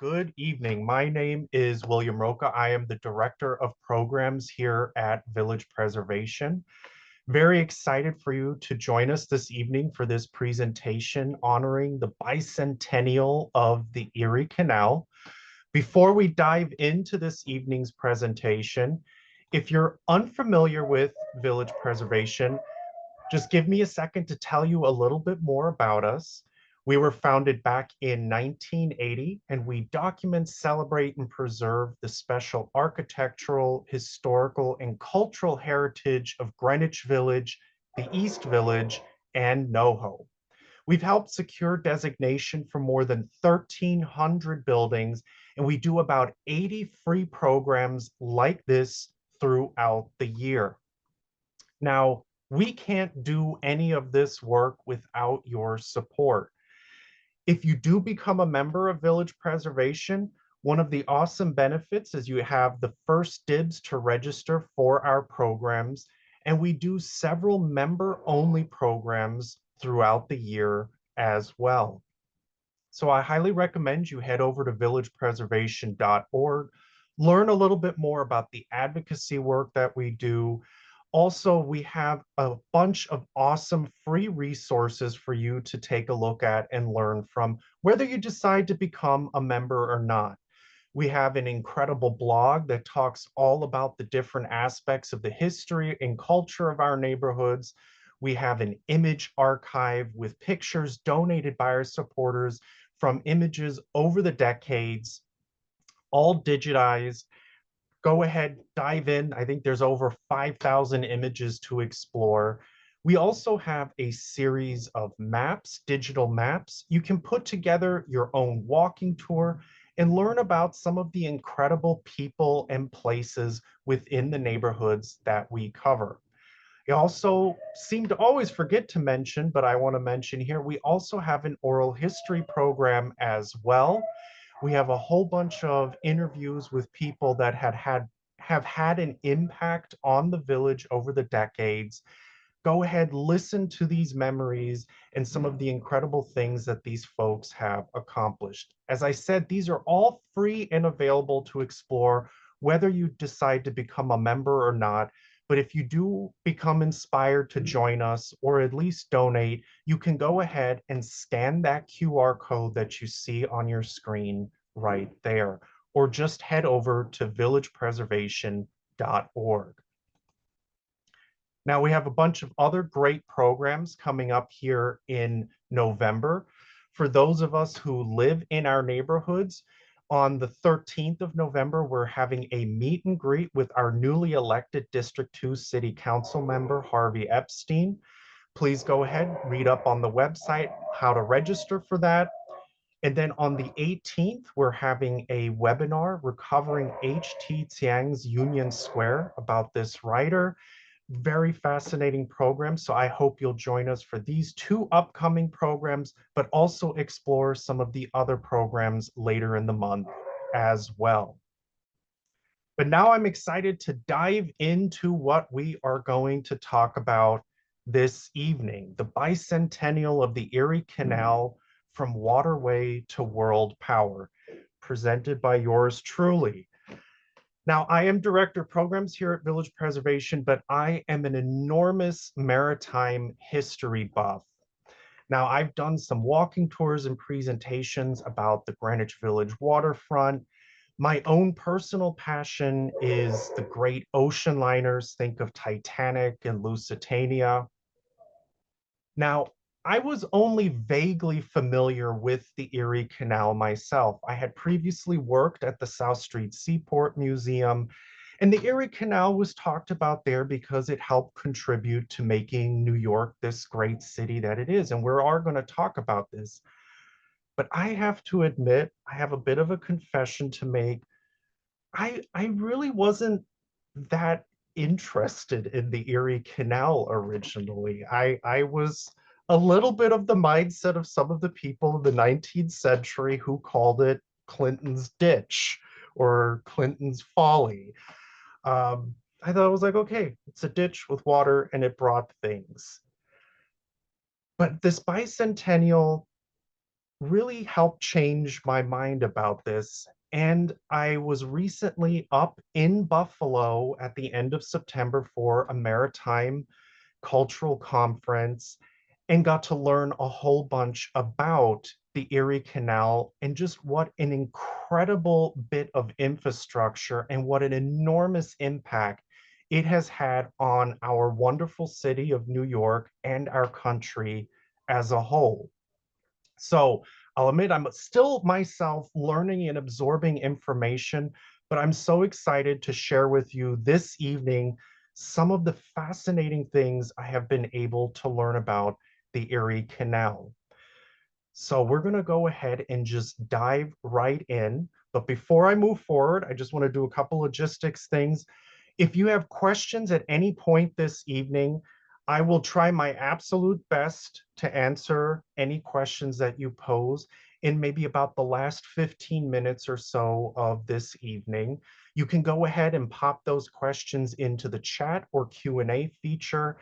Good evening. My name is William Roca. I am the Director of Programs here at Village Preservation. Very excited for you to join us this evening for this presentation honoring the bicentennial of the Erie Canal. Before we dive into this evening's presentation, if you're unfamiliar with Village Preservation, just give me a second to tell you a little bit more about us. We were founded back in 1980, and we document, celebrate, and preserve the special architectural, historical, and cultural heritage of Greenwich Village, the East Village, and NoHo. We've helped secure designation for more than 1,300 buildings, and we do about 80 free programs like this throughout the year. Now, we can't do any of this work without your support. If you do become a member of Village Preservation, one of the awesome benefits is you have the first dibs to register for our programs, and we do several member-only programs throughout the year as well. So I highly recommend you head over to villagepreservation.org, learn a little bit more about the advocacy work that we do. Also, we have a bunch of awesome free resources for you to take a look at and learn from, whether you decide to become a member or not. We have an incredible blog that talks all about the different aspects of the history and culture of our neighborhoods. We have an image archive with pictures donated by our supporters from images over the decades, all digitized. Go ahead, dive in. I think there's over 5,000 images to explore. We also have a series of maps, digital maps. You can put together your own walking tour and learn about some of the incredible people and places within the neighborhoods that we cover. I also seem to always forget to mention, but I want to mention here, we also have an oral history program as well. We have a whole bunch of interviews with people that have had an impact on the village over the decades. Go ahead, listen to these memories and some of the incredible things that these folks have accomplished. As I said, these are all free and available to explore, whether you decide to become a member or not. But if you do become inspired to join us or at least donate, you can go ahead and scan that QR code that you see on your screen right there, or just head over to villagepreservation.org. Now, we have a bunch of other great programs coming up here in November. For those of us who live in our neighborhoods, on the 13th of November, we're having a meet and greet with our newly elected District 2 City Council member, Harvey Epstein. Please go ahead, read up on the website how to register for that. And then on the 18th, we're having a webinar, Recovering H.T. Tsiang's Union Square, about this writer. Very fascinating program. So I hope you'll join us for these two upcoming programs, but also explore some of the other programs later in the month as well. But now I'm excited to dive into what we are going to talk about this evening, the bicentennial of the Erie Canal from Waterway to World Power, presented by yours truly. Now, I am Director of Programs here at Village Preservation, but I am an enormous maritime history buff. Now, I've done some walking tours and presentations about the Greenwich Village waterfront. My own personal passion is the great ocean liners. Think of Titanic and Lusitania. Now, I was only vaguely familiar with the Erie Canal myself. I had previously worked at the South Street Seaport Museum, and the Erie Canal was talked about there because it helped contribute to making New York this great city that it is. And we are going to talk about this. But I have to admit, I have a bit of a confession to make. I really wasn't that interested in the Erie Canal originally. I was a little bit of the mindset of some of the people in the 19th century who called it Clinton's ditch or Clinton's folly. I thought it was like, okay, it's a ditch with water and it brought things. But this bicentennial really helped change my mind about this. And I was recently up in Buffalo at the end of September for a maritime cultural conference and got to learn a whole bunch about the Erie Canal and just what an incredible bit of infrastructure and what an enormous impact it has had on our wonderful city of New York and our country as a whole. So I'll admit I'm still myself learning and absorbing information, but I'm so excited to share with you this evening some of the fascinating things I have been able to learn about the Erie Canal. So we're going to go ahead and just dive right in. But before I move forward, I just want to do a couple logistics things. If you have questions at any point this evening, I will try my absolute best to answer any questions that you pose in maybe about the last 15 minutes or so of this evening. You can go ahead and pop those questions into the chat or Q&A feature,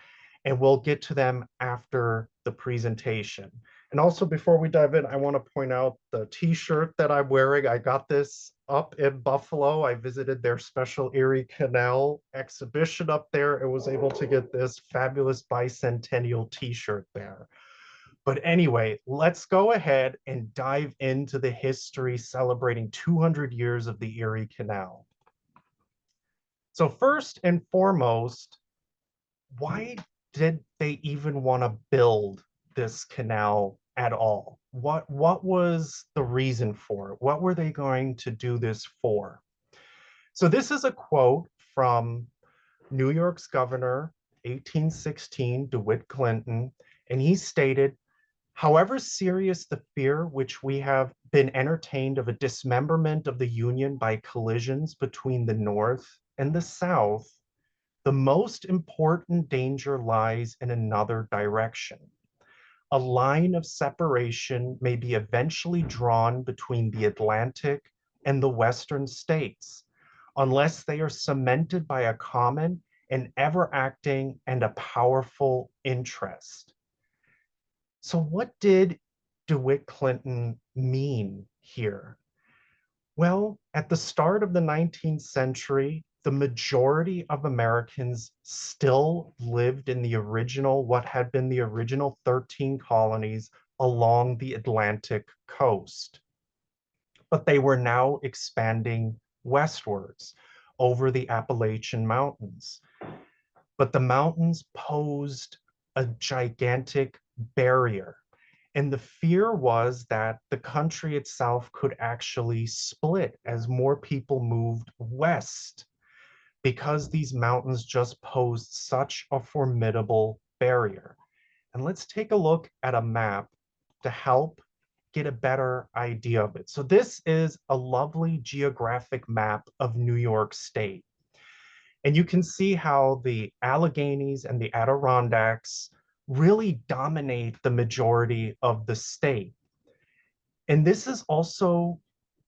and we'll get to them after the presentation. And also, before we dive in, I want to point out the t-shirt that I'm wearing. I got this up in Buffalo. I visited their special Erie Canal exhibition up there and was able to get this fabulous Bicentennial t-shirt there. But anyway, let's go ahead and dive into the history celebrating 200 years of the Erie Canal. So first and foremost, why did they even want to build this canal at all? What was the reason for it? What were they going to do this for? So this is a quote from New York's governor, 1816, DeWitt Clinton, and he stated, "However serious the fear which we have been entertained of a dismemberment of the Union by collisions between the North and the South, the most important danger lies in another direction. A line of separation may be eventually drawn between the Atlantic and the Western states, unless they are cemented by a common and ever acting and a powerful interest." So, what did DeWitt Clinton mean here? Well, at the start of the 19th century, the majority of Americans still lived in the original, what had been the original 13 colonies along the Atlantic coast. But they were now expanding westwards over the Appalachian Mountains. But the mountains posed a gigantic barrier. And the fear was that the country itself could actually split as more people moved west because these mountains just posed such a formidable barrier. And let's take a look at a map to help get a better idea of it. So this is a lovely geographic map of New York State. And you can see how the Alleghenies and the Adirondacks really dominate the majority of the state. And this is also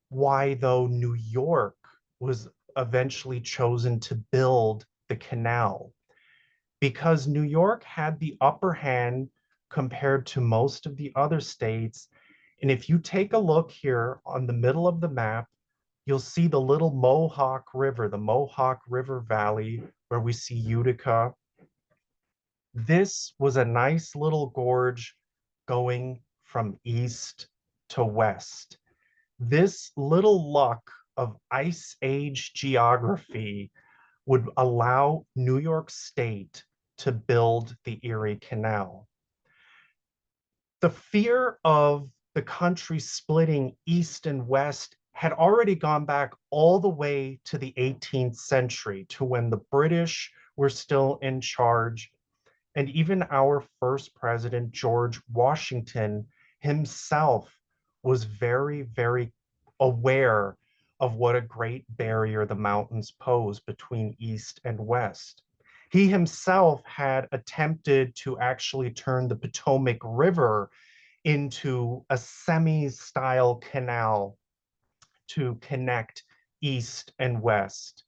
why, though, New York was eventually chosen to build the canal, because New York had the upper hand compared to most of the other states. And if you take a look here on the middle of the map, you'll see the little Mohawk River, the Mohawk River Valley, where we see Utica. This was a nice little gorge going from east to west. This little luck of ice age geography would allow New York State to build the Erie Canal. The fear of the country splitting east and west had already gone back all the way to the 18th century, to when the British were still in charge. And even our first president, George Washington himself, was very, very aware of what a great barrier the mountains pose between East and West. He himself had attempted to actually turn the Potomac River into a semi-style canal to connect East and West.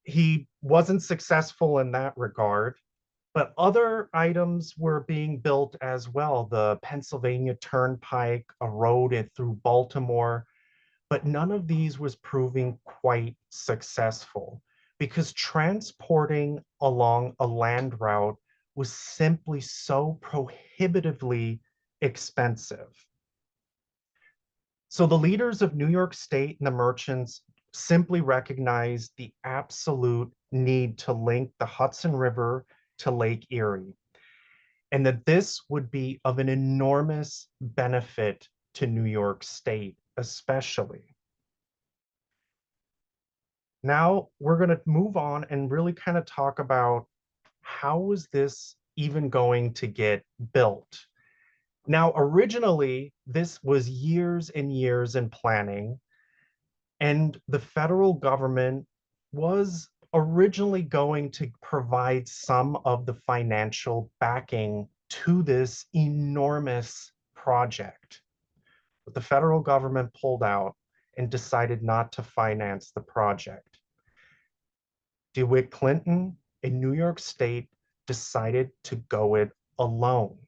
He wasn't successful in that regard, But other items were being built as well. The Pennsylvania Turnpike, a road through Baltimore, but none of these was proving quite successful because transporting along a land route was simply so prohibitively expensive. So the leaders of New York State and the merchants simply recognized the absolute need to link the Hudson River to Lake Erie, and that this would be of an enormous benefit to New York State, especially. Now we're going to move on and really kind of talk about how is this even going to get built? Now, originally, this was years and years in planning, and the federal government was originally going to provide some of the financial backing to this enormous project. But the federal government pulled out and decided not to finance the project. DeWitt Clinton in New York State decided to go it alone.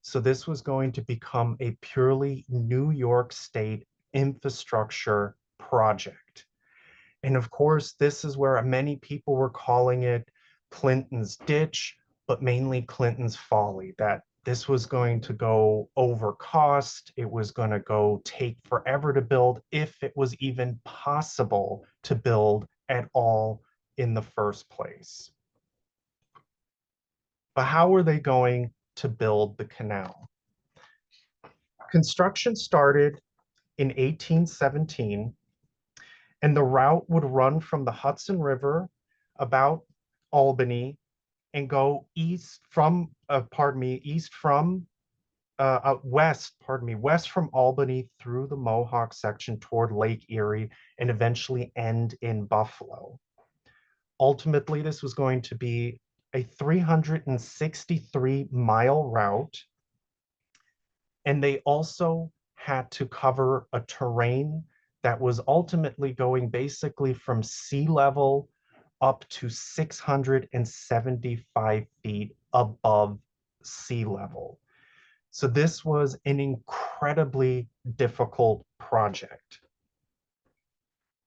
So this was going to become a purely New York State infrastructure project. And of course, this is where many people were calling it Clinton's ditch, but mainly Clinton's folly, that this was going to go over cost. It was going to go take forever to build, if it was even possible to build at all in the first place. But how were they going to build the canal? Construction started in 1817, and the route would run from the Hudson River about Albany and go east from, west from Albany through the Mohawk section toward Lake Erie and eventually end in Buffalo. Ultimately, this was going to be a 363-mile route, and they also had to cover a terrain that was ultimately going basically from sea level up to 675 feet above sea level. So this was an incredibly difficult project.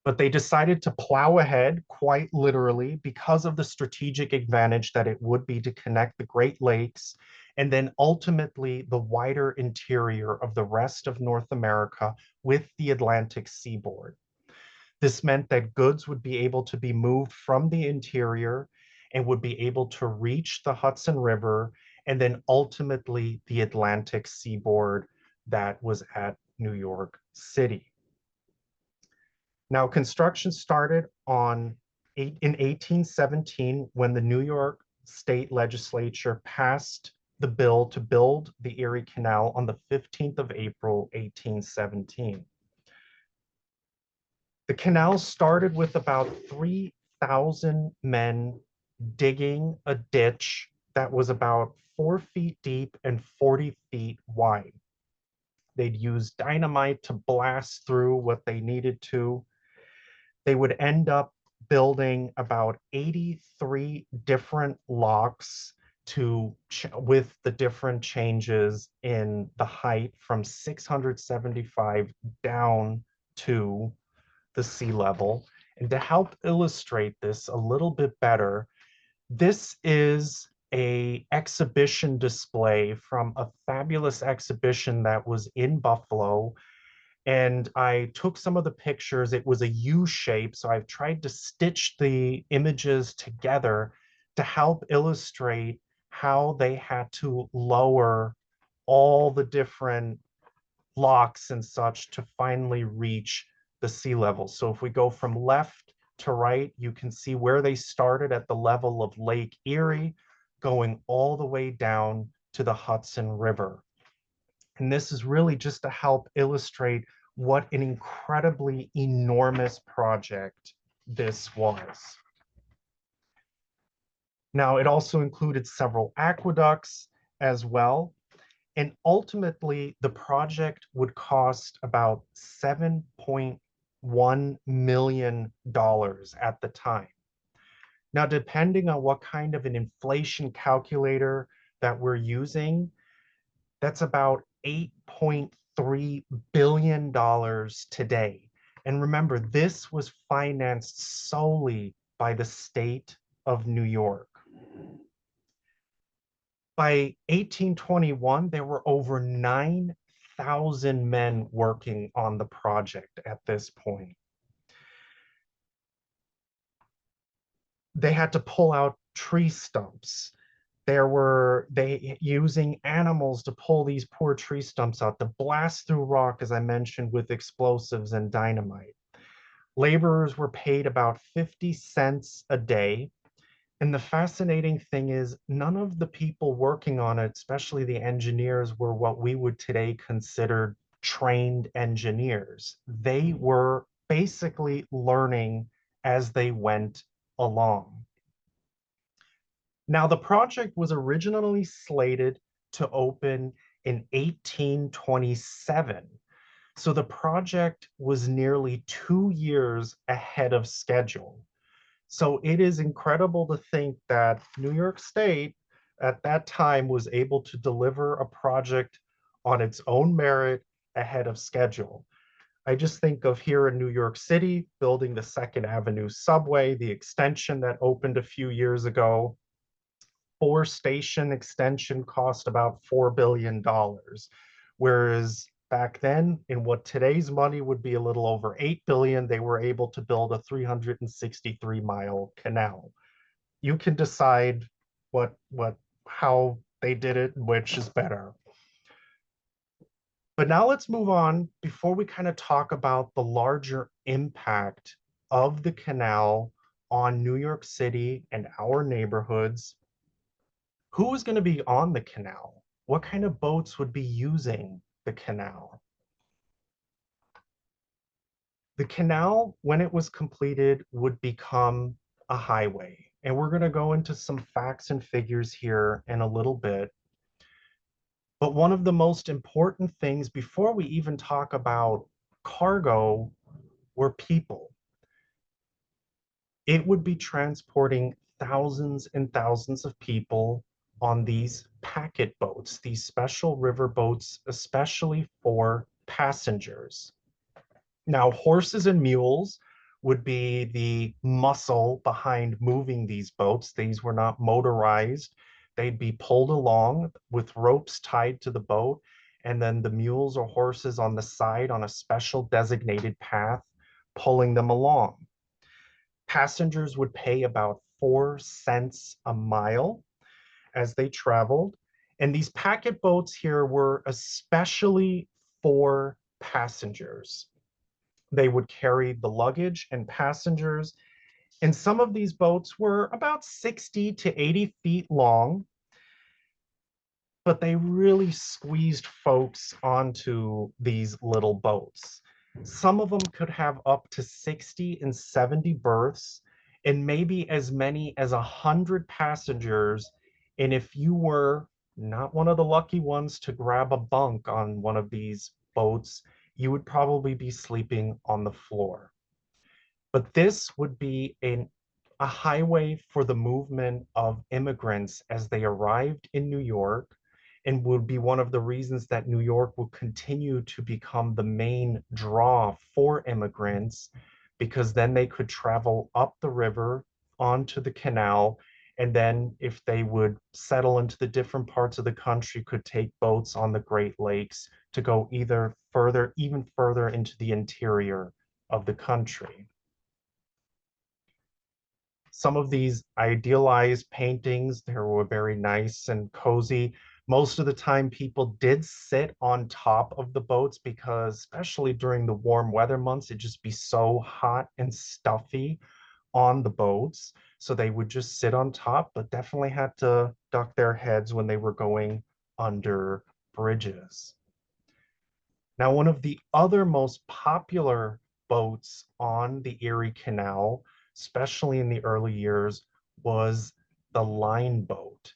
But they decided to plow ahead quite literally because of the strategic advantage that it would be to connect the Great Lakes and then ultimately the wider interior of the rest of North America with the Atlantic seaboard. This meant that goods would be able to be moved from the interior and would be able to reach the Hudson River and then ultimately the Atlantic seaboard that was at New York City. Now, construction started in 1817 when the New York State Legislature passed the bill to build the Erie Canal on the 15th of April, 1817. The canal started with about 3,000 men digging a ditch that was about 4 feet deep and 40 feet wide. They'd use dynamite to blast through what they needed to. They would end up building about 83 different locks with the different changes in the height from 675 down to the sea level. And to help illustrate this a little bit better, this is an exhibition display from a fabulous exhibition that was in Buffalo. And I took some of the pictures. It was a U shape, so I've tried to stitch the images together to help illustrate how they had to lower all the different locks and such to finally reach the sea level. So if we go from left to right, you can see where they started at the level of Lake Erie, going all the way down to the Hudson River. And this is really just to help illustrate what an incredibly enormous project this was. Now, it also included several aqueducts as well. And ultimately, the project would cost about $7.1 million at the time. Now, depending on what kind of an inflation calculator that we're using, that's about $8.3 billion today. And remember, this was financed solely by the state of New York. By 1821, there were over 9,000 men working on the project at this point. They had to pull out tree stumps. They using animals to pull these poor tree stumps out, to blast through rock, as I mentioned, with explosives and dynamite. Laborers were paid about 50 cents a day. And the fascinating thing is, none of the people working on it, especially the engineers, were what we would today consider trained engineers. They were basically learning as they went along. Now, the project was originally slated to open in 1827. So the project was nearly 2 years ahead of schedule. So it is incredible to think that New York State at that time was able to deliver a project on its own merit ahead of schedule. I just think of here in New York City, building the Second Avenue subway, the extension that opened a few years ago. Four-station extension cost about $4 billion, whereas back then, in what today's money would be a little over 8 billion, they were able to build a 363-mile canal. You can decide how they did it, which is better. But now let's move on before we kind of talk about the larger impact of the canal on New York City and our neighborhoods. Who was going to be on the canal? What kind of boats would be using the canal? The canal, when it was completed, would become a highway. And we're going to go into some facts and figures here in a little bit. But one of the most important things before we even talk about cargo were people. It would be transporting thousands and thousands of people on these packet boats, these special river boats, especially for passengers. Now, horses and mules would be the muscle behind moving these boats. These were not motorized. They'd be pulled along with ropes tied to the boat, and then the mules or horses on the side on a special designated path, pulling them along. Passengers would pay about 4 cents a mile as they traveled. And these packet boats here were especially for passengers. They would carry the luggage and passengers. And some of these boats were about 60 to 80 feet long, but they really squeezed folks onto these little boats. Some of them could have up to 60 and 70 berths, and maybe as many as 100 passengers. And if you were not one of the lucky ones to grab a bunk on one of these boats, you would probably be sleeping on the floor. But this would be a highway for the movement of immigrants as they arrived in New York, and would be one of the reasons that New York will continue to become the main draw for immigrants, because then they could travel up the river onto the canal, and then if they would settle into the different parts of the country, could take boats on the Great Lakes to go either further, even further into the interior of the country. Some of these idealized paintings, they were very nice and cozy. Most of the time, people did sit on top of the boats because, especially during the warm weather months, it'd just be so hot and stuffy on the boats. So they would just sit on top, but definitely had to duck their heads when they were going under bridges. Now, one of the other most popular boats on the Erie Canal, especially in the early years, was the line boat.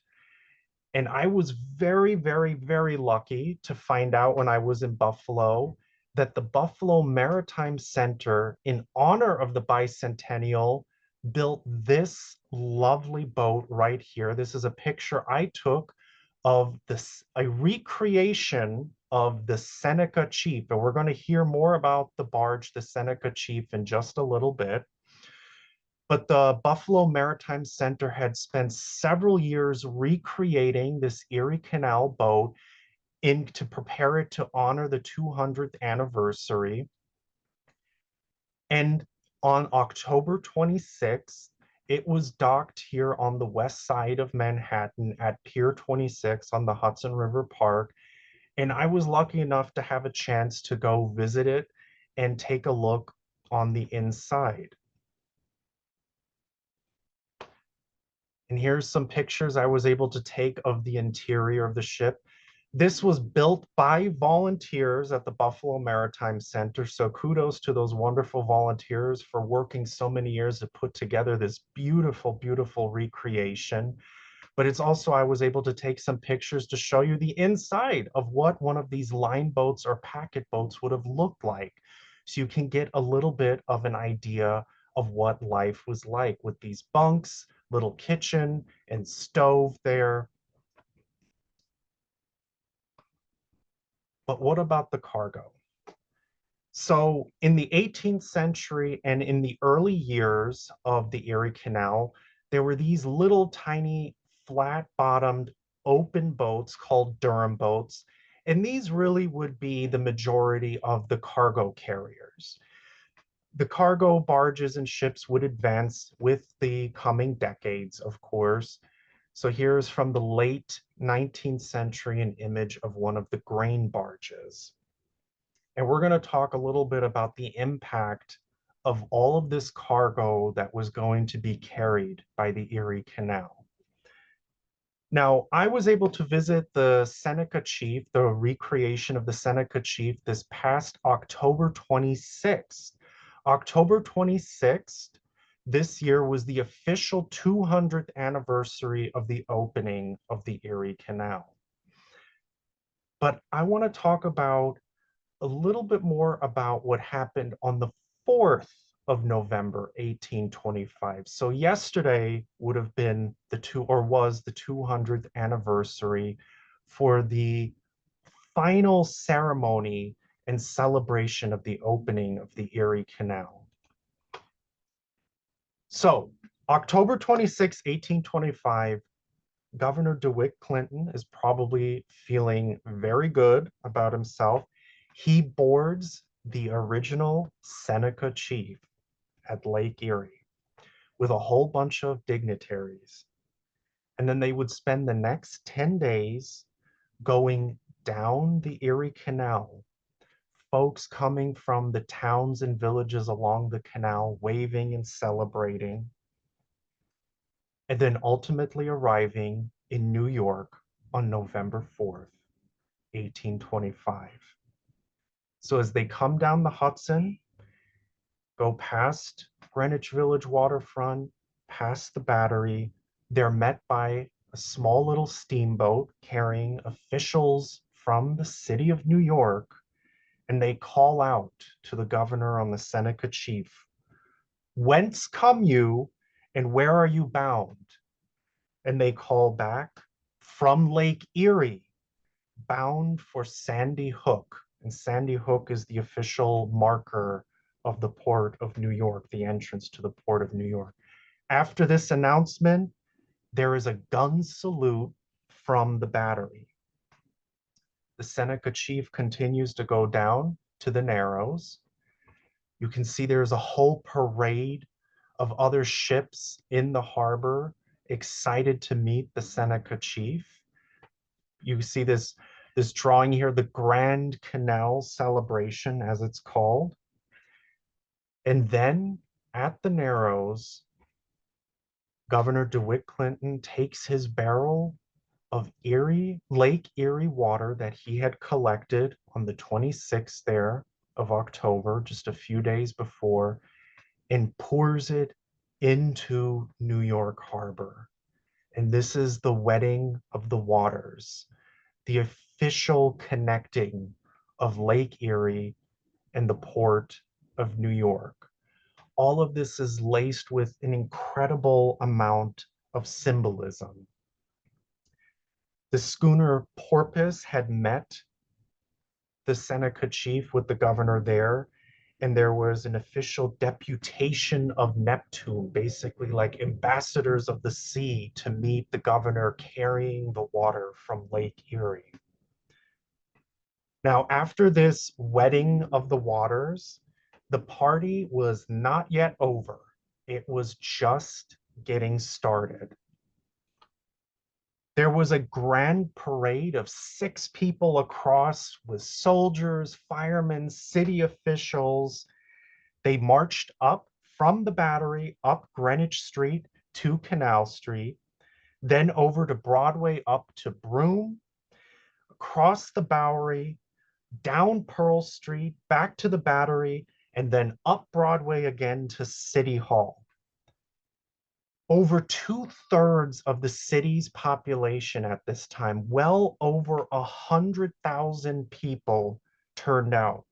And I was very, very, very lucky to find out when I was in Buffalo that the Buffalo Maritime Center, in honor of the Bicentennial, built this lovely boat right here. This is a picture I took of this, a recreation of the Seneca Chief. And we're going to hear more about the barge, the Seneca Chief, in just a little bit. But the Buffalo Maritime Center had spent several years recreating this Erie Canal boat to prepare it to honor the 200th anniversary. And on October 26th, it was docked here on the west side of Manhattan at Pier 26 on the Hudson River Park. And I was lucky enough to have a chance to go visit it and take a look on the inside. And here's some pictures I was able to take of the interior of the ship. This was built by volunteers at the Buffalo Maritime Center. So kudos to those wonderful volunteers for working so many years to put together this beautiful, beautiful recreation. But it's also, I was able to take some pictures to show you the inside of what one of these line boats or packet boats would have looked like. So you can get a little bit of an idea of what life was like with these bunks, little kitchen and stove there. But what about the cargo? So in the 18th century and in the early years of the Erie Canal, there were these little tiny flat-bottomed open boats called Durham boats. And these really would be the majority of the cargo carriers. The cargo barges and ships would advance with the coming decades, of course. So here's from the late 19th century an image of one of the grain barges. And we're going to talk a little bit about the impact of all of this cargo that was going to be carried by the Erie Canal. Now, I was able to visit the Seneca Chief, the recreation of the Seneca Chief, this past October 26th. October 26th, this year was the official 200th anniversary of the opening of the Erie Canal. But I want to talk about a little bit more about what happened on the 4th of November, 1825. So yesterday would have been was the 200th anniversary for the final ceremony and celebration of the opening of the Erie Canal. So October 26, 1825, Governor DeWitt Clinton is probably feeling very good about himself. He boards the original Seneca Chief at Lake Erie with a whole bunch of dignitaries. And then they would spend the next 10 days going down the Erie Canal, folks coming from the towns and villages along the canal, waving and celebrating, and then ultimately arriving in New York on November 4th, 1825. So as they come down the Hudson, go past Greenwich Village waterfront, past the Battery, they're met by a small little steamboat carrying officials from the city of New York, and they call out to the governor on the Seneca Chief, "Whence come you, and where are you bound?" And they call back, "From Lake Erie, bound for Sandy Hook." And Sandy Hook is the official marker of the Port of New York, the entrance to the Port of New York. After this announcement, there is a gun salute from the Battery. The Seneca Chief continues to go down to the Narrows. You can see there's a whole parade of other ships in the harbor excited to meet the Seneca Chief. You see this drawing here, the Grand Canal Celebration, as it's called. And then at the Narrows, Governor DeWitt Clinton takes his barrel of Lake Erie water that he had collected on the 26th there of October, just a few days before, and pours it into New York Harbor. And this is the wedding of the waters, the official connecting of Lake Erie and the Port of New York. all of this is laced with an incredible amount of symbolism. The schooner Porpoise had met the Seneca chief with the governor there, and there was an official deputation of Neptune, basically like ambassadors of the sea, to meet the governor carrying the water from Lake Erie. Now, after this wedding of the waters, the party was not yet over. It was just getting started. There was a grand parade of 6 people across with soldiers, firemen, city officials. They marched up from the Battery, up Greenwich Street to Canal Street, then over to Broadway up to Broome, across the Bowery, down Pearl Street, back to the Battery, and then up Broadway again to City Hall. Over 2/3 of the city's population at this time, well over 100,000 people turned out.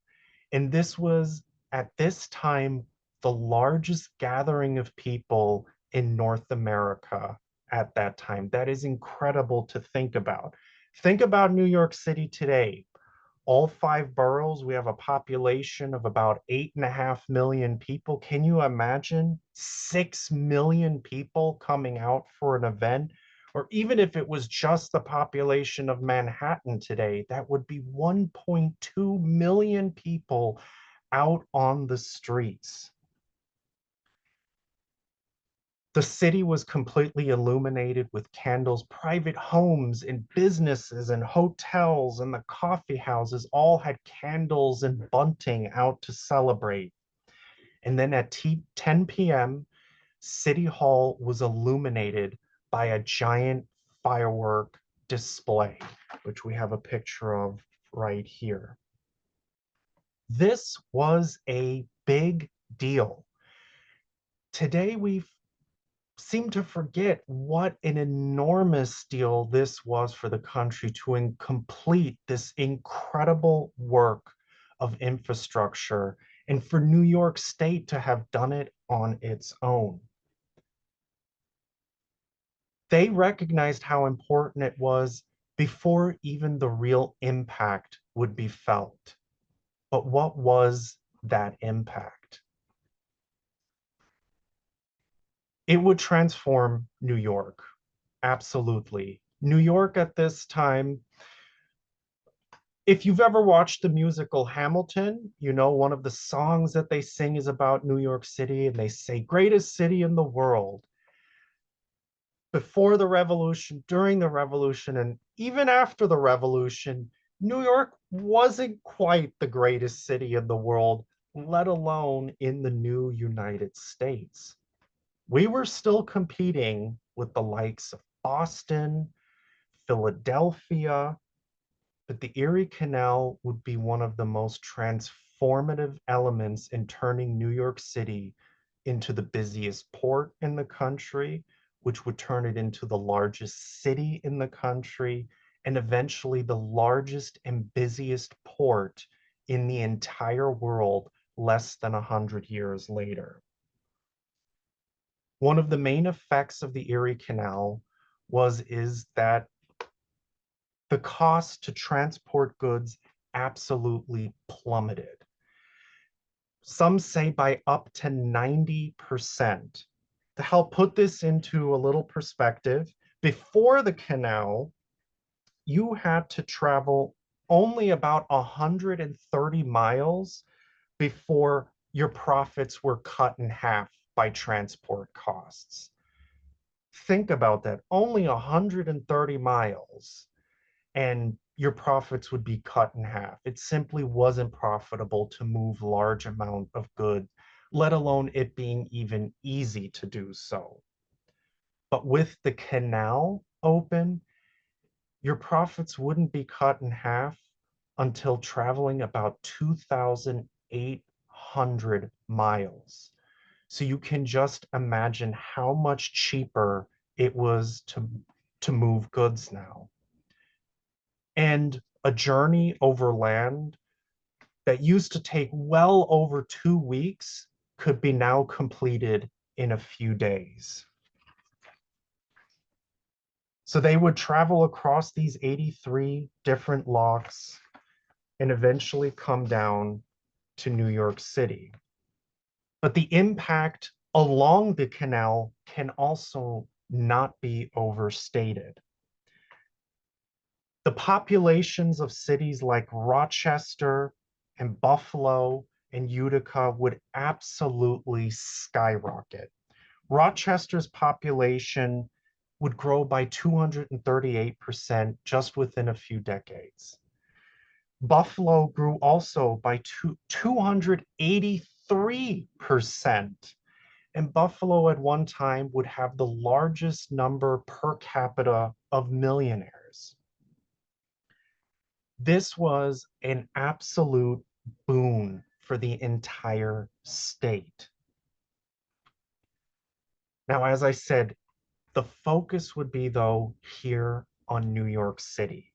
And this was, at this time, the largest gathering of people in North America at that time. That is incredible to think about. Think about New York City today. All 5 boroughs, we have a population of about 8.5 million people. Can you imagine 6 million people coming out for an event? Or even if it was just the population of Manhattan today, that would be 1.2 million people out on the streets. The city was completely illuminated with candles. Private homes and businesses and hotels and the coffee houses all had candles and bunting out to celebrate. And then at 10 p.m., City Hall was illuminated by a giant firework display, which we have a picture of right here. This was a big deal. Today, we seem to forget what an enormous deal this was for the country to complete this incredible work of infrastructure, and for New York State to have done it on its own. They recognized how important it was before even the real impact would be felt. But what was that impact? It would transform New York. Absolutely. New York at this time, if you've ever watched the musical Hamilton, you know one of the songs that they sing is about New York City, and they say, greatest city in the world. Before the revolution, during the revolution, and even after the revolution, New York wasn't quite the greatest city in the world, let alone in the new United States. We were still competing with the likes of Boston, Philadelphia, but the Erie Canal would be one of the most transformative elements in turning New York City into the busiest port in the country, which would turn it into the largest city in the country, and eventually the largest and busiest port in the entire world less than 100 years later. One of the main effects of the Erie Canal is that the cost to transport goods absolutely plummeted. Some say by up to 90%. To help put this into a little perspective, before the canal, you had to travel only about 130 miles before your profits were cut in half by transport costs. Think about that, only 130 miles, and your profits would be cut in half. It simply wasn't profitable to move large amount of goods, let alone it being even easy to do so. But with the canal open, your profits wouldn't be cut in half until traveling about 2,800 miles. So you can just imagine how much cheaper it was to move goods now. And a journey over land that used to take well over 2 weeks could be now completed in a few days. So they would travel across these 83 different locks and eventually come down to New York City. But the impact along the canal can also not be overstated. The populations of cities like Rochester and Buffalo and Utica would absolutely skyrocket. Rochester's population would grow by 238% just within a few decades. Buffalo grew also by 283%. And Buffalo at one time would have the largest number per capita of millionaires. This was an absolute boon for the entire state. Now, as I said, the focus would be, though, here on New York City.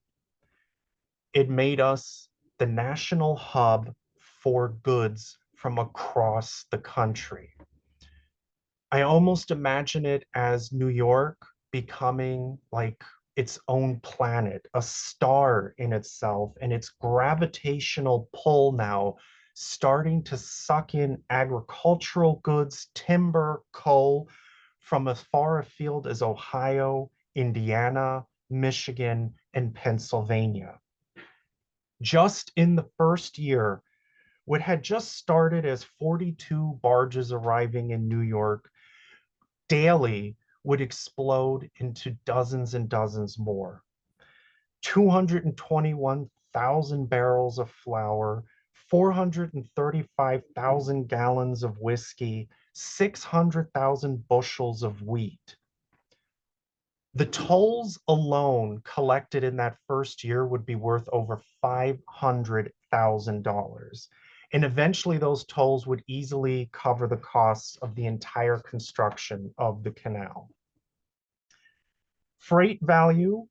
It made us the national hub for goods from across the country. I almost imagine it as New York becoming like its own planet, a star in itself, and its gravitational pull now starting to suck in agricultural goods, timber, coal from as far afield as Ohio, Indiana, Michigan, and Pennsylvania. Just in the first year, what had just started as 42 barges arriving in New York daily would explode into dozens and dozens more. 221,000 barrels of flour, 435,000 gallons of whiskey, 600,000 bushels of wheat. The tolls alone collected in that first year would be worth over $500,000. And eventually those tolls would easily cover the costs of the entire construction of the canal. Freight value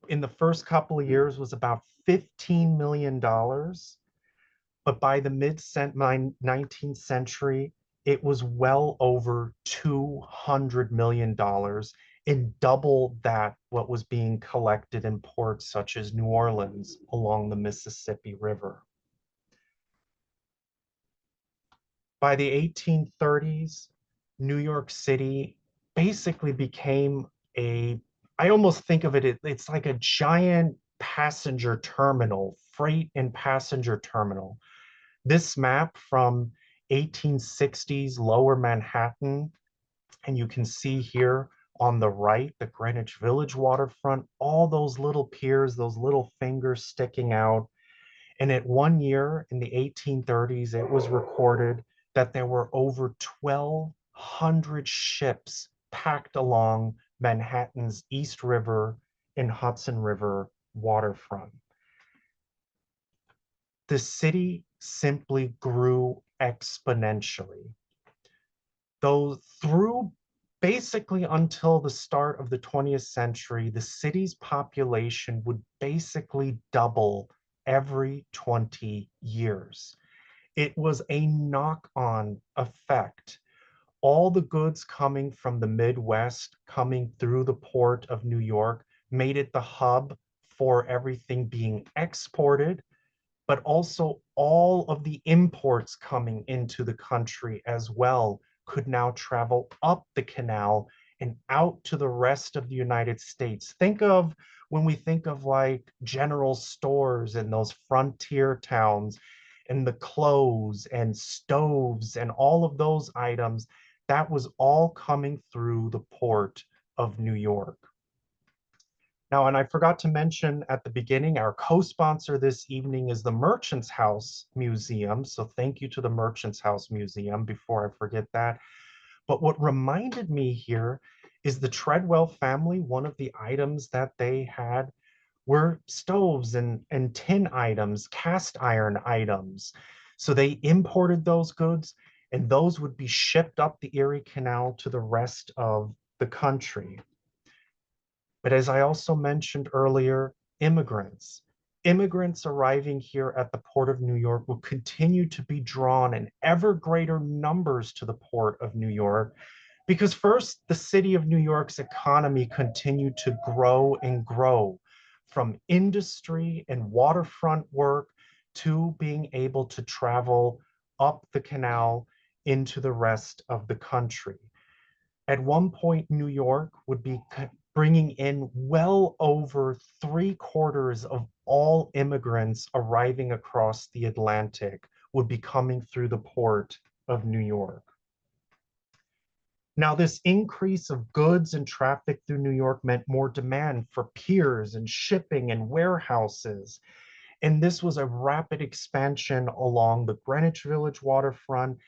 in the first couple of years was about $15 million. But by the mid-19th century, it was well over $200 million and double that what was being collected in ports such as New Orleans along the Mississippi River. By the 1830s, New York City basically became I almost think of it, it's like a giant passenger terminal, freight and passenger terminal. This map from 1860s Lower Manhattan, and you can see here on the right, the Greenwich Village waterfront, all those little piers, those little fingers sticking out. And at one year in the 1830s, it was recorded that there were over 1,200 ships packed along Manhattan's East River and Hudson River waterfront. The city simply grew exponentially. Though through basically until the start of the 20th century, the city's population would basically double every 20 years. It was a knock-on effect. All the goods coming from the Midwest, coming through the port of New York, made it the hub for everything being exported, but also all of the imports coming into the country as well could now travel up the canal and out to the rest of the United States. Think of when we think of like general stores in those frontier towns and the clothes and stoves and all of those items, that was all coming through the port of New York. Now, and I forgot to mention at the beginning, our co-sponsor this evening is the Merchants House Museum. So thank you to the Merchants House Museum before I forget that. But what reminded me here is the Treadwell family. One of the items that they had were stoves and tin items, cast iron items. So they imported those goods and those would be shipped up the Erie Canal to the rest of the country. But as I also mentioned earlier, immigrants. immigrants arriving here at the Port of New York will continue to be drawn in ever greater numbers to the Port of New York because first, the city of New York's economy continued to grow and grow from industry and waterfront work to being able to travel up the canal into the rest of the country. At one point, New York would be bringing in well over 3/4 of all immigrants arriving across the Atlantic would be coming through the port of New York. Now, this increase of goods and traffic through New York meant more demand for piers and shipping and warehouses. And this was a rapid expansion along the Greenwich Village waterfront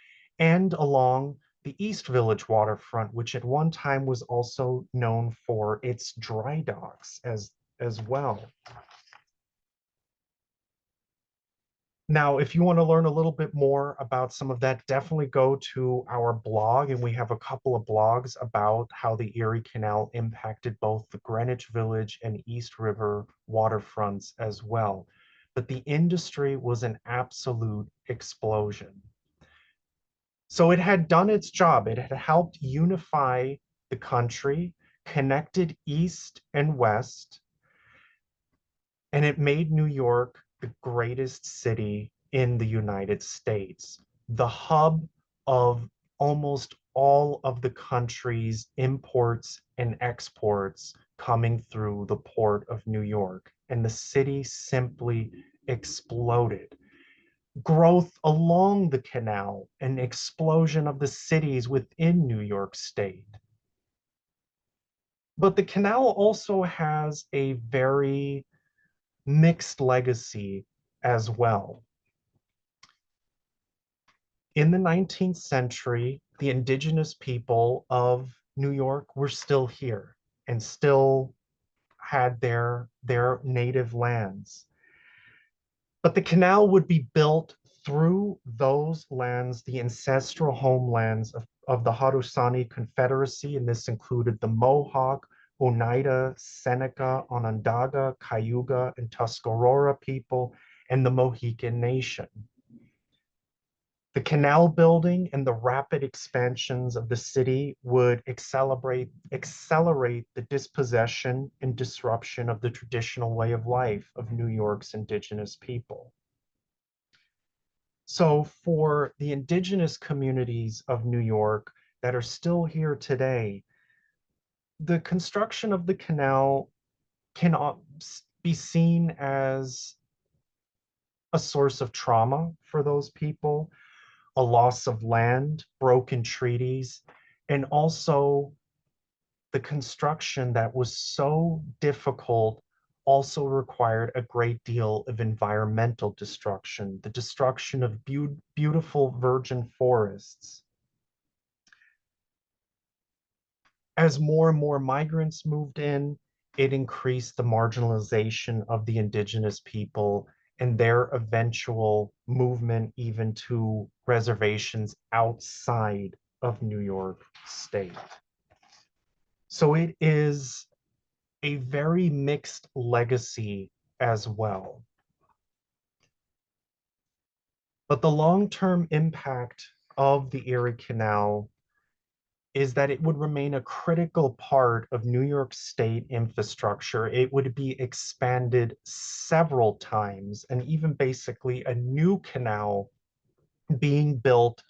and along the East Village waterfront, which at one time was also known for its dry docks as well. Now, if you want to learn a little bit more about some of that, definitely go to our blog, and we have a couple of blogs about how the Erie Canal impacted both the Greenwich Village and East River waterfronts as well. But the industry was an absolute explosion. So it had done its job. It had helped unify the country, connected East and West, and it made New York the greatest city in the United States, the hub of almost all of the country's imports and exports coming through the port of New York. And the city simply exploded. Growth along the canal, an explosion of the cities within New York State. But the canal also has a very mixed legacy as well. In the 19th century, the indigenous people of New York were still here and still had their native lands. But the canal would be built through those lands, the ancestral homelands of the Haudenosaunee Confederacy, and this included the Mohawk, Oneida, Seneca, Onondaga, Cayuga, and Tuscarora people, and the Mohican Nation. The canal building and the rapid expansions of the city would accelerate the dispossession and disruption of the traditional way of life of New York's indigenous people. So for the indigenous communities of New York that are still here today, the construction of the canal can be seen as a source of trauma for those people, a loss of land, broken treaties, and also the construction that was so difficult also required a great deal of environmental destruction, the destruction of beautiful virgin forests. As more and more migrants moved in, it increased the marginalization of the indigenous people and their eventual movement even to reservations outside of New York State. So it is a very mixed legacy as well. But the long-term impact of the Erie Canal is that it would remain a critical part of New York State infrastructure. It would be expanded several times, and even basically a new canal being built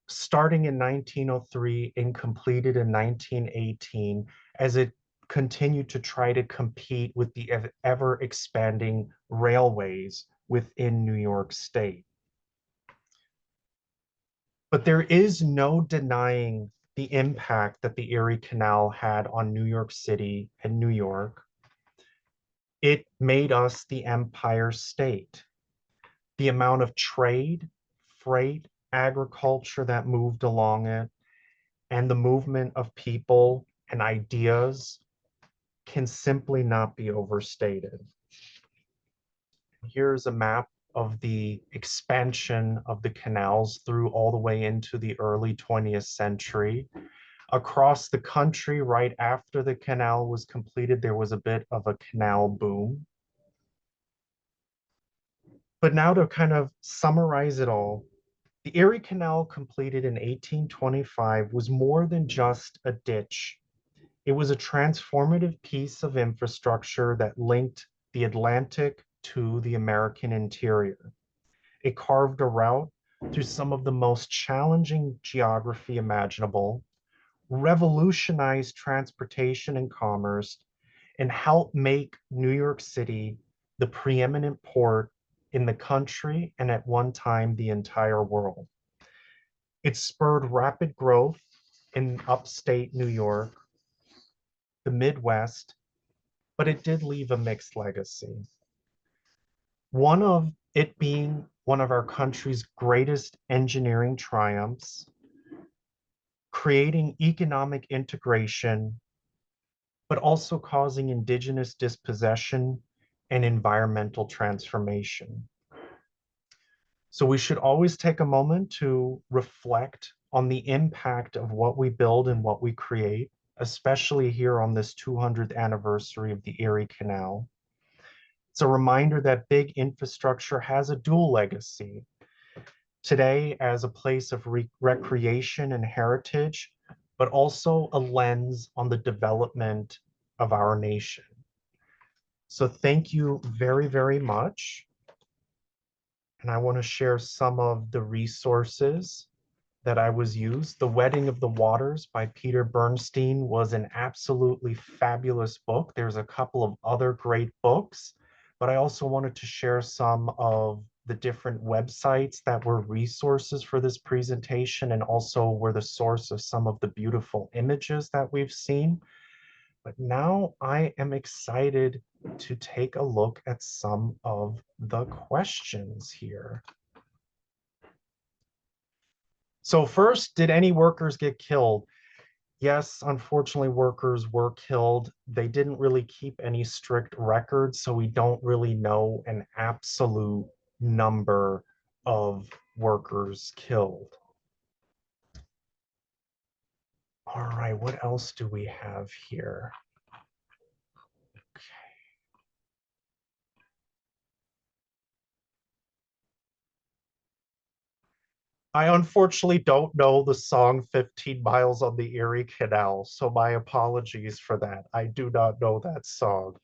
starting in 1903 and completed in 1918 as it continued to try to compete with the ever expanding railways within New York State. But there is no denying the impact that the Erie Canal had on New York City and New York. It made us the Empire State. The amount of trade, freight, agriculture that moved along it, and the movement of people and ideas can simply not be overstated. Here's a map of the expansion of the canals through all the way into the early 20th century. Across the country, right after the canal was completed, there was a bit of a canal boom. But now to kind of summarize it all, the Erie Canal, completed in 1825, was more than just a ditch. It was a transformative piece of infrastructure that linked the Atlantic to the American interior. It carved a route through some of the most challenging geography imaginable, revolutionized transportation and commerce, and helped make New York City the preeminent port in the country and at one time the entire world. It spurred rapid growth in upstate New York, the Midwest, but it did leave a mixed legacy. One of it being one of our country's greatest engineering triumphs, creating economic integration, but also causing indigenous dispossession and environmental transformation. So we should always take a moment to reflect on the impact of what we build and what we create, especially here on this 200th anniversary of the Erie Canal. It's a reminder that big infrastructure has a dual legacy. Today, as a place of recreation and heritage, but also a lens on the development of our nation. So thank you very, very much. And I want to share some of the resources that I was used. The Wedding of the Waters by Peter Bernstein was an absolutely fabulous book. There's a couple of other great books, but I also wanted to share some of the different websites that were resources for this presentation and also were the source of some of the beautiful images that we've seen. But now I am excited to take a look at some of the questions here. So first, did any workers get killed? Yes, unfortunately, workers were killed. They didn't really keep any strict records, so we don't really know an absolute number of workers killed. All right, what else do we have here? I unfortunately don't know the song 15 Miles on the Erie Canal, so my apologies for that. I do not know that song.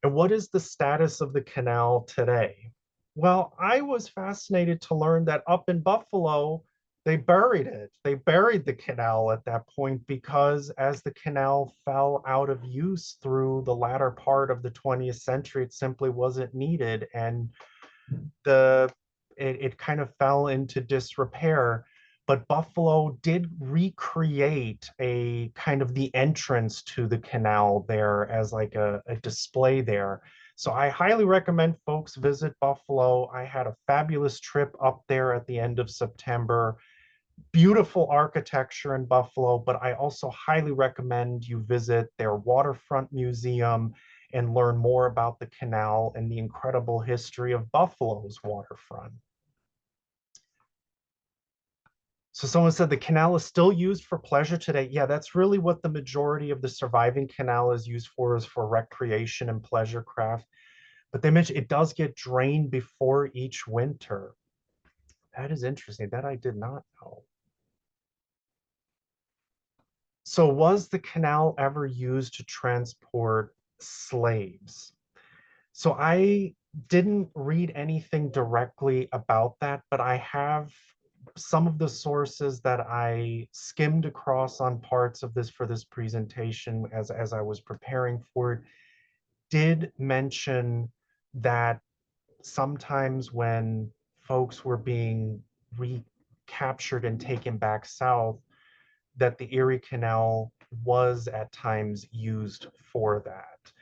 And what is the status of the canal today? Well, I was fascinated to learn that up in Buffalo, they buried it. They buried the canal at that point because as the canal fell out of use through the latter part of the 20th century, it simply wasn't needed. And the it kind of fell into disrepair. But Buffalo did recreate a kind of the entrance to the canal there as like a display there. So I highly recommend folks visit Buffalo. I had a fabulous trip up there at the end of September. Beautiful architecture in Buffalo, but I also highly recommend you visit their waterfront museum and learn more about the canal and the incredible history of Buffalo's waterfront. So someone said the canal is still used for pleasure today. Yeah, that's really what the majority of the surviving canal is for recreation and pleasure craft. But they mentioned it does get drained before each winter. That is interesting. That I did not know. So was the canal ever used to transport slaves? So I didn't read anything directly about that, but I have some of the sources that I skimmed across on parts of this for this presentation as I was preparing for it, did mention that sometimes when folks were being recaptured and taken back south, that the Erie Canal was at times used for that.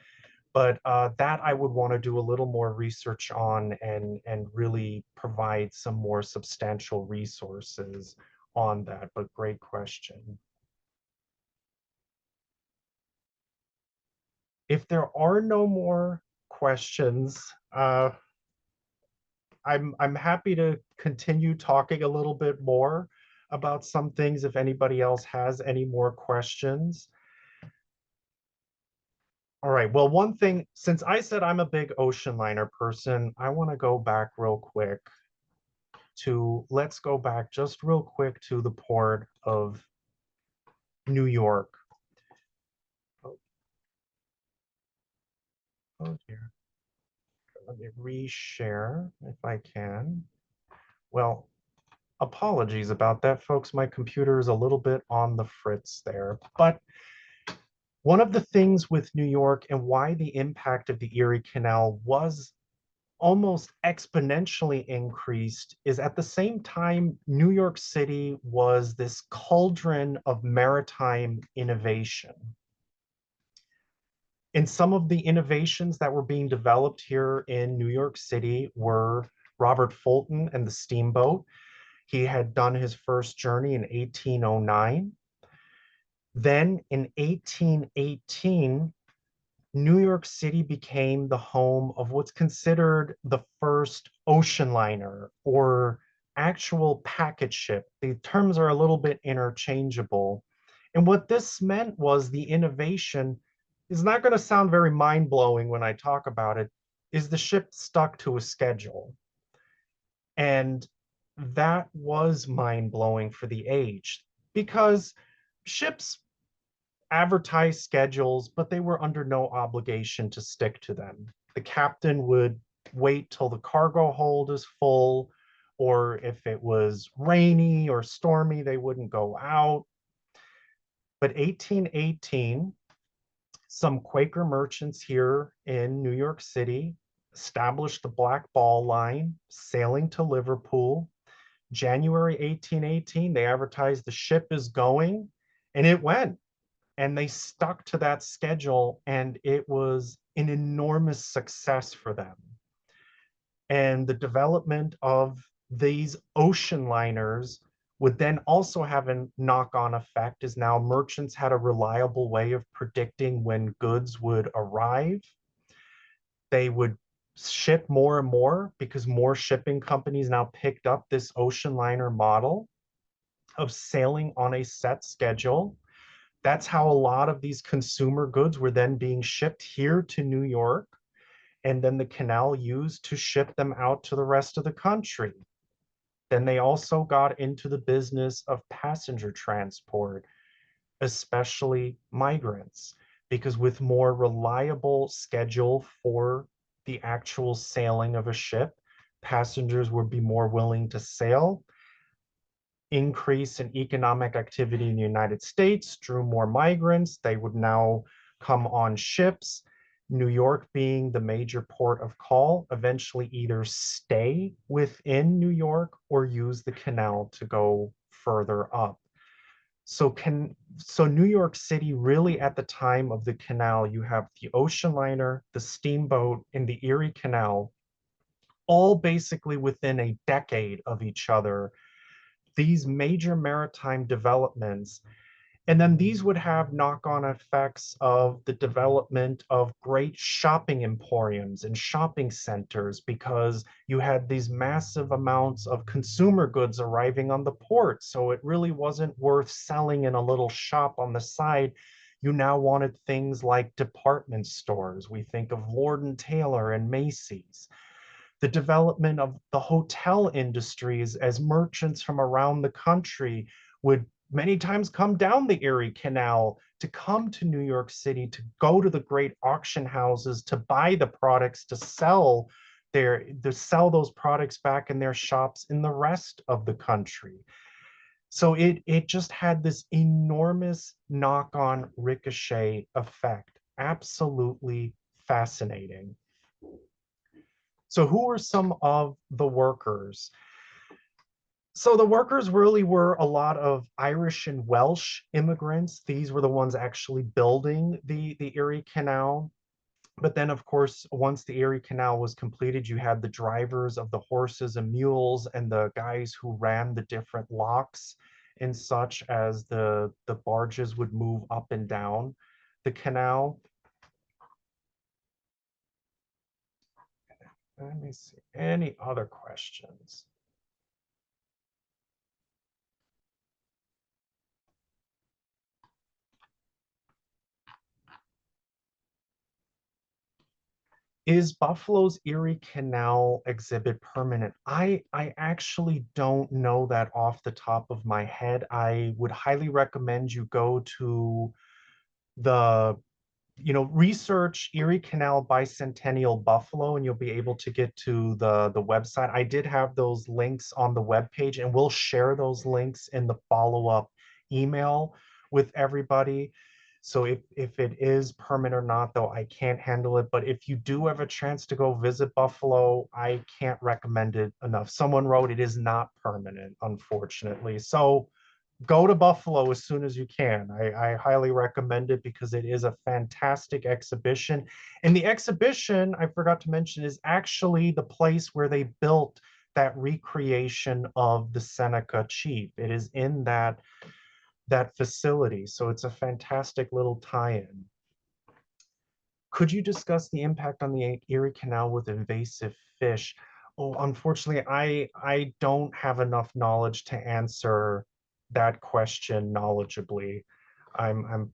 But that I would want to do a little more research on and really provide some more substantial resources on that. But great question. If there are no more questions, I'm happy to continue talking a little bit more about some things if anybody else has any more questions. All right. Well, one thing, since I said I'm a big ocean liner person, I want to go back real quick let's go back just real quick to the port of New York. Oh, oh dear. Let me reshare if I can. Well, apologies about that, folks. My computer is a little bit on the fritz there. But one of the things with New York and why the impact of the Erie Canal was almost exponentially increased is at the same time, New York City was this cauldron of maritime innovation. And some of the innovations that were being developed here in New York City were Robert Fulton and the steamboat. He had done his first journey in 1809. Then in 1818, New York City became the home of what's considered the first ocean liner or actual packet ship. The terms are a little bit interchangeable. And what this meant was the innovation is not going to sound very mind blowing when I talk about it, is the ship stuck to a schedule. And that was mind blowing for the age because ships advertised schedules, but they were under no obligation to stick to them. The captain would wait till the cargo hold is full, or if it was rainy or stormy, they wouldn't go out. But 1818, some Quaker merchants here in New York City established the Black Ball Line, sailing to Liverpool. January 1818, they advertised the ship is going, and it went. And they stuck to that schedule, and it was an enormous success for them. And the development of these ocean liners would then also have a knock-on effect, as now merchants had a reliable way of predicting when goods would arrive. They would ship more and more because more shipping companies now picked up this ocean liner model of sailing on a set schedule. That's how a lot of these consumer goods were then being shipped here to New York, and then the canal used to ship them out to the rest of the country. Then they also got into the business of passenger transport, especially migrants, because with more reliable schedule for the actual sailing of a ship, passengers would be more willing to sail. Increase in economic activity in the United States drew more migrants. They would now come on ships. New York being the major port of call, eventually either stay within New York or use the canal to go further up. So New York City really at the time of the canal, you have the ocean liner, the steamboat, and the Erie Canal, all basically within a decade of each other, these major maritime developments. And then these would have knock-on effects of the development of great shopping emporiums and shopping centers because you had these massive amounts of consumer goods arriving on the port. So it really wasn't worth selling in a little shop on the side. You now wanted things like department stores. We think of Lord and Taylor and Macy's. The development of the hotel industries as merchants from around the country would many times come down the Erie Canal to come to New York City, to go to the great auction houses, to buy the products, to sell those products back in their shops in the rest of the country. So it just had this enormous knock-on ricochet effect. Absolutely fascinating. So who are some of the workers? So the workers really were a lot of Irish and Welsh immigrants. These were the ones actually building the Erie Canal. But then, of course, once the Erie Canal was completed, you had the drivers of the horses and mules and the guys who ran the different locks and such as the barges would move up and down the canal. Let me see. Any other questions? Is Buffalo's Erie Canal exhibit permanent? I actually don't know that off the top of my head. I would highly recommend you go to the research Erie Canal Bicentennial Buffalo, and you'll be able to get to the website. I did have those links on the webpage, and we'll share those links in the follow-up email with everybody. So if it is permanent or not, though, I can't handle it. But if you do have a chance to go visit Buffalo, I can't recommend it enough. Someone wrote it is not permanent, unfortunately. So go to Buffalo as soon as you can. I highly recommend it because it is a fantastic exhibition. And the exhibition, I forgot to mention, is actually the place where they built that recreation of the Seneca Chief. It is in that facility. So it's a fantastic little tie-in. Could you discuss the impact on the Erie Canal with invasive fish? Oh, unfortunately, I don't have enough knowledge to answer that question knowledgeably. I'm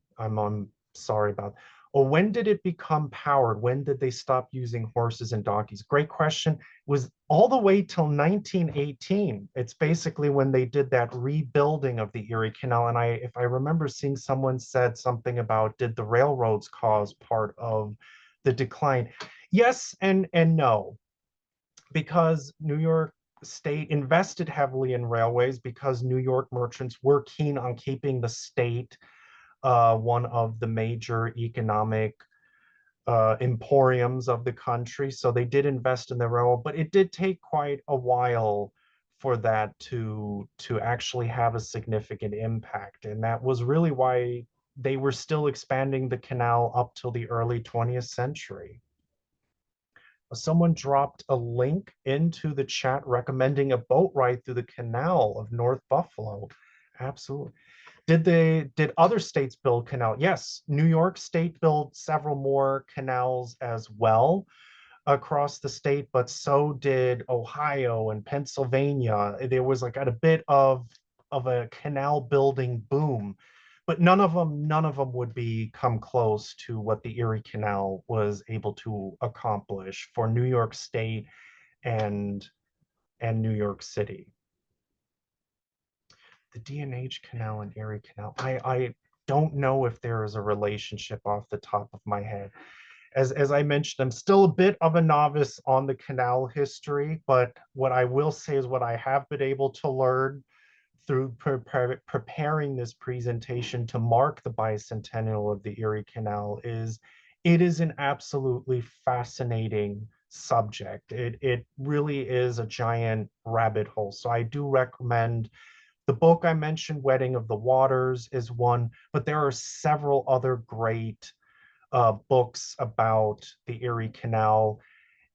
sorry about. Oh, when did it become powered? When did they stop using horses and donkeys? Great question. It was all the way till 1918. It's basically when they did that rebuilding of the Erie Canal. And if I remember seeing someone said something about did the railroads cause part of the decline? Yes and no, because New York State invested heavily in railways because New York merchants were keen on keeping the state one of the major economic emporiums of the country. So they did invest in the railroad, but it did take quite a while for that to actually have a significant impact. And that was really why they were still expanding the canal up till the early 20th century. Someone dropped a link into the chat recommending a boat ride through the canal of North Buffalo. Absolutely. Did other states build canal? Yes, New York State built several more canals as well across the state, but so did Ohio and Pennsylvania. There was like a bit of a canal building boom, but none of them would be come close to what the Erie Canal was able to accomplish for New York State and New York City. The D&H Canal and Erie Canal. I don't know if there is a relationship off the top of my head. As I mentioned, I'm still a bit of a novice on the canal history, but what I will say is what I have been able to learn through preparing this presentation to mark the bicentennial of the Erie Canal is it is an absolutely fascinating subject. It really is a giant rabbit hole. So I do recommend the book I mentioned, Wedding of the Waters, is one, but there are several other great books about the Erie Canal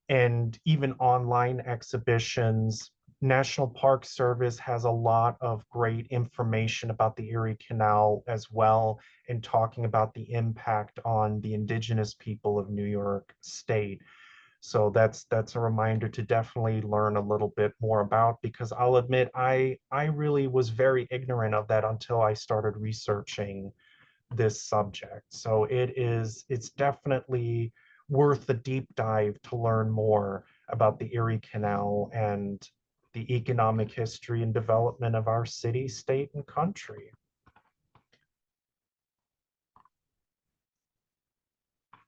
and even online exhibitions. National Park Service has a lot of great information about the Erie Canal as well, and talking about the impact on the indigenous people of New York State. So that's a reminder to definitely learn a little bit more about, because I'll admit I really was very ignorant of that until I started researching this subject. So it's definitely worth the deep dive to learn more about the Erie Canal and the economic history and development of our city, state, and country.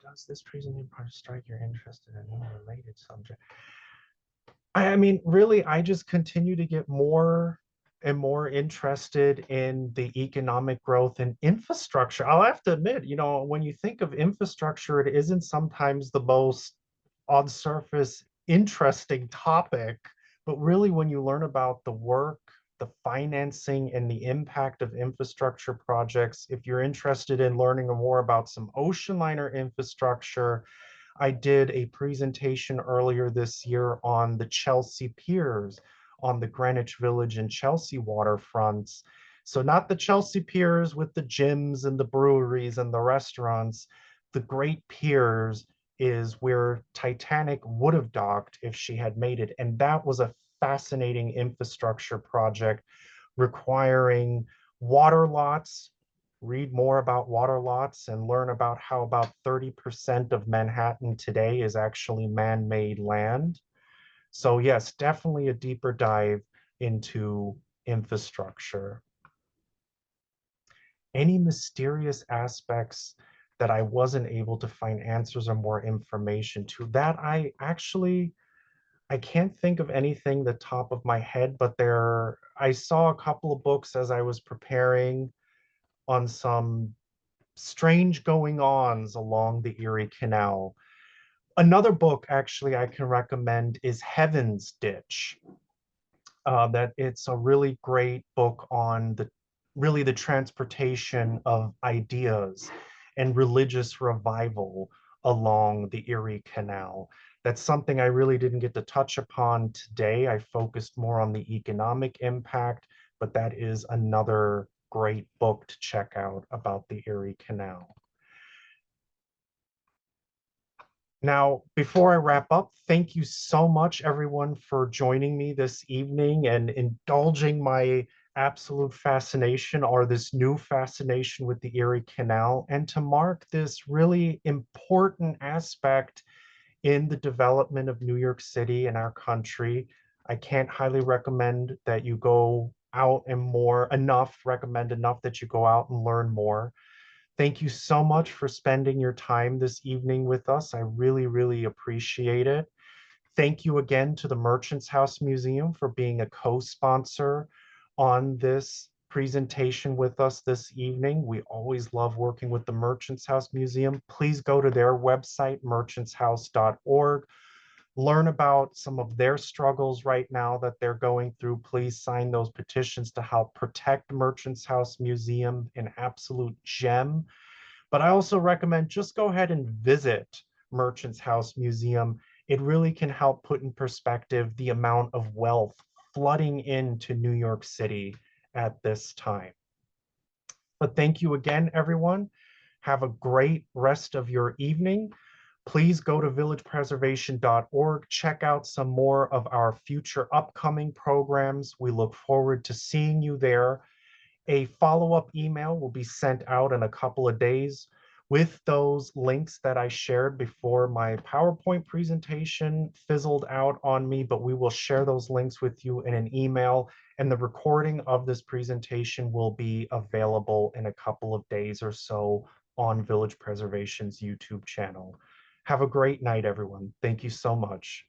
Does this presentation strike your interest in any related subject? I mean, really, I just continue to get more and more interested in the economic growth and infrastructure. I'll have to admit, when you think of infrastructure, it isn't sometimes the most on surface interesting topic, but really when you learn about the work, the financing, and the impact of infrastructure projects, if you're interested in learning more about some ocean liner infrastructure, I did a presentation earlier this year on the Chelsea piers on the Greenwich Village and Chelsea waterfronts. So not the Chelsea piers with the gyms and the breweries and the restaurants. The Great Piers is where Titanic would have docked if she had made it. And that was a fascinating infrastructure project requiring water lots read more about water lots, and learn about how about 30% of Manhattan today is actually man-made land. So yes, definitely a deeper dive into infrastructure. Any mysterious aspects that I wasn't able to find answers or more information to, that I can't think of anything the top of my head, but I saw a couple of books as I was preparing on some strange going-ons along the Erie Canal. Another book actually I can recommend is Heaven's Ditch. That it's a really great book on the transportation of ideas and religious revival along the Erie Canal. That's something I really didn't get to touch upon today. I focused more on the economic impact, but that is another great book to check out about the Erie Canal. Now, before I wrap up, thank you so much, everyone, for joining me this evening and indulging my absolute fascination or this new fascination with the Erie Canal, and to mark this really important aspect in the development of New York City and our country. I can't highly recommend that you go out and recommend enough that you go out and learn more. Thank you so much for spending your time this evening with us. I really, really appreciate it. Thank you again to the Merchants House Museum for being a co-sponsor on this presentation with us this evening. We always love working with the Merchants House Museum. Please go to their website, merchantshouse.org. Learn about some of their struggles right now that they're going through. Please sign those petitions to help protect Merchants House Museum, an absolute gem. But I also recommend just go ahead and visit Merchants House Museum. It really can help put in perspective the amount of wealth flooding into New York City at this time. But thank you again, everyone. Have a great rest of your evening. Please go to villagepreservation.org. Check out some more of our future upcoming programs. We look forward to seeing you there. A follow-up email will be sent out in a couple of days with those links that I shared before my PowerPoint presentation fizzled out on me, but we will share those links with you in an email, and the recording of this presentation will be available in a couple of days or so on Village Preservation's YouTube channel. Have a great night, everyone. Thank you so much.